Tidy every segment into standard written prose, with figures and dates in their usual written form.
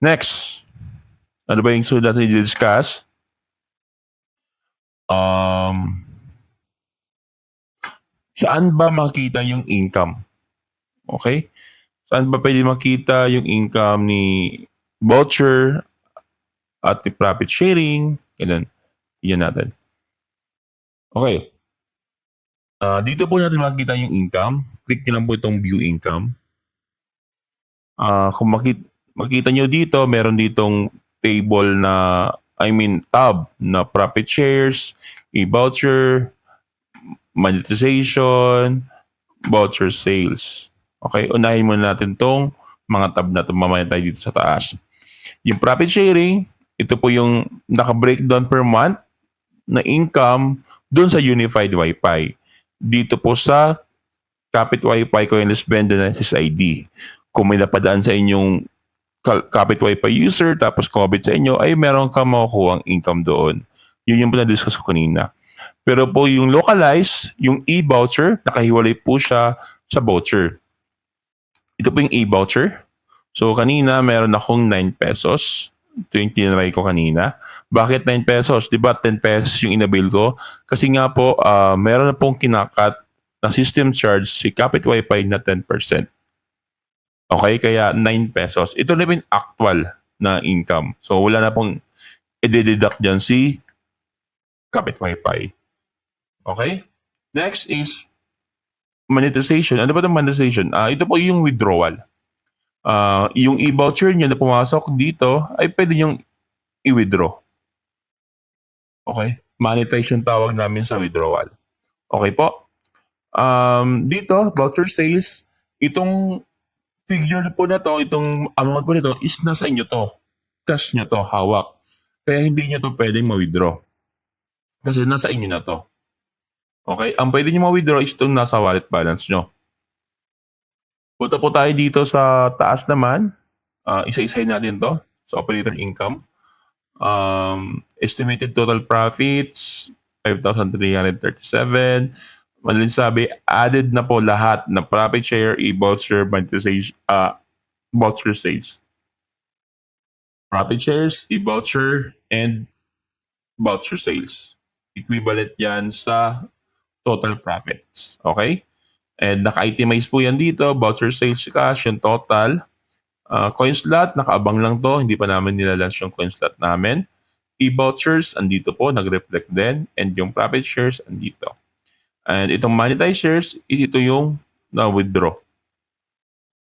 Next, ano ba yung sunod natin i-discuss? Saan ba makita yung income? Okay? Saan ba pwede makita yung income ni voucher at ni profit sharing? Ganun. Yan natin. Okay. Dito po natin makikita yung income. Click nyo lang po itong view income. Kung makita nyo dito, meron ditong table na, tab na profit shares, e-voucher, monetization, voucher sales. Okay, unahin muna natin tong mga tab na ito. Mamaya tayo dito sa taas. Yung profit sharing, ito po yung naka-breakdown per month na income dun sa Unified Wi-Fi. Dito po sa Kapit Wi-Fi Coinless Vendor na SSID. Kung may napadaan sa inyong Kapit Wi-Fi user tapos COVID sa inyo, ay meron ka makukuha ang income doon. Yun yung na-discuss ko kanina. Pero po yung localize, yung e-voucher, nakahiwalay po siya sa voucher. Ito po yung e-voucher. So kanina meron akong 9 pesos. Ito yung tinry ko kanina. Bakit 9 pesos? Diba 10 pesos yung inabil ko? Kasi nga po, meron na pong kinakat na system charge si Kapit Wi-Fi na 10%. Okay, kaya 9 pesos. Ito na yung actual na income. So wala na pong i-deduct dyan si Kapit Wi-Fi. Okay? Next is monetization. Ano ba itong monetization? Ito po yung withdrawal. Yung e-voucher nyo na pumasok dito ay pwede nyo i-withdraw. Okay? Monetize yung tawag namin sa withdrawal. Okay po? Dito, voucher sales, itong figure po na to, itong amount po nito is nasa inyo to. Cash nyo to, hawak. Kaya hindi nyo to pwedeng ma-withdraw. Kasi nasa inyo na to. Okay? Ang pwede nyo ma-withdraw is itong nasa wallet balance nyo. Punta po tayo dito sa taas naman. Isa-isahin natin to sa operator income. Estimated total profits, 5,337. Madaling sabi, added na po lahat na profit share, e-voucher, monetization, voucher sales. Profit shares, e-voucher, and voucher sales. Equivalent yan sa total profits. Okay? And naka-itemize po yan dito. Voucher sales cash, yung total. Coin slot, nakaabang lang to. Hindi pa namin nilalunch yung coin slot namin. E-vouchers, andito po, nag-reflect din. And yung profit shares, andito. And itong monetize shares, ito yung na-withdraw.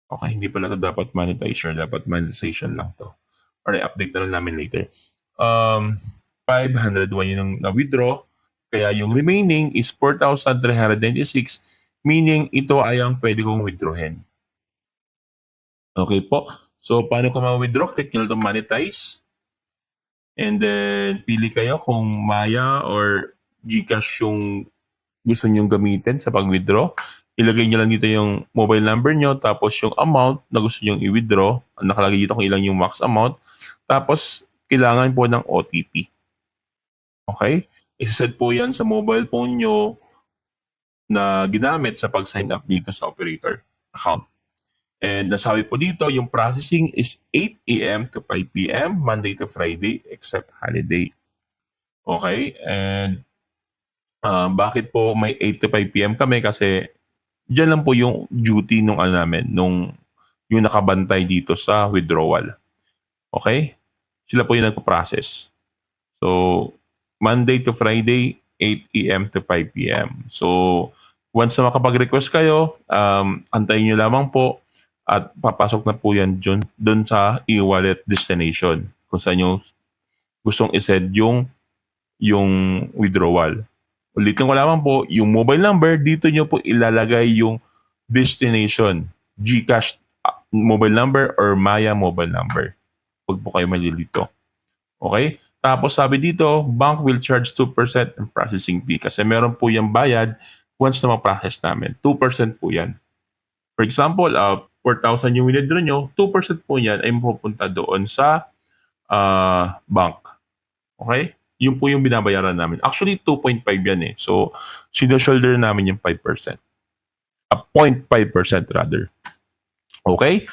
Okay, hindi pala ito dapat monetize share. Dapat monetization lang to. Or i-update na lang namin later. 501 yung na-withdraw. Kaya yung remaining is 4,396. Meaning, ito ay ang pwede kong withdrawin. Okay po. So, paano ko ma-withdraw? Click nyo lang itong monetize. And then, pili kayo kung Maya or GCash yung gusto nyong gamitin sa pag-withdraw. Ilagay nyo lang dito yung mobile number nyo, tapos yung amount na gusto nyong i-withdraw. Nakalagay dito kung ilang yung max amount. Tapos, kailangan po ng OTP. Okay? Isa-set po yan sa mobile phone nyo na ginamit sa pag-sign up dito sa operator account. And nasabi po dito, yung processing is 8 a.m. to 5 p.m. Monday to Friday except holiday. Okay? And bakit po may 8 to 5 p.m. kami? Kasi dyan lang po yung duty nung yung nakabantay dito sa withdrawal. Okay? Sila po yung nagpo-process. So, Monday to Friday, 8 a.m. to 5 p.m. So, once na makapag-request kayo, antayin nyo lamang po at papasok na po yan dun sa e-wallet destination kung saan nyo gustong isend yung withdrawal. Ulitin ko lamang po, yung mobile number, dito nyo po ilalagay yung destination, GCash mobile number or Maya mobile number. Huwag po kayo malilito. Okay? Tapos sabi dito, bank will charge 2% in processing fee kasi meron po yung bayad once na ma-process namin. 2% po yan. For example, 4,000 yung withdraw nyo, 2% po yan ay mapupunta doon sa bank. Okay? Yun po yung binabayaran namin. Actually, 2.5 yan eh. So, shoulder namin yung 5%. 0.5% rather. Okay?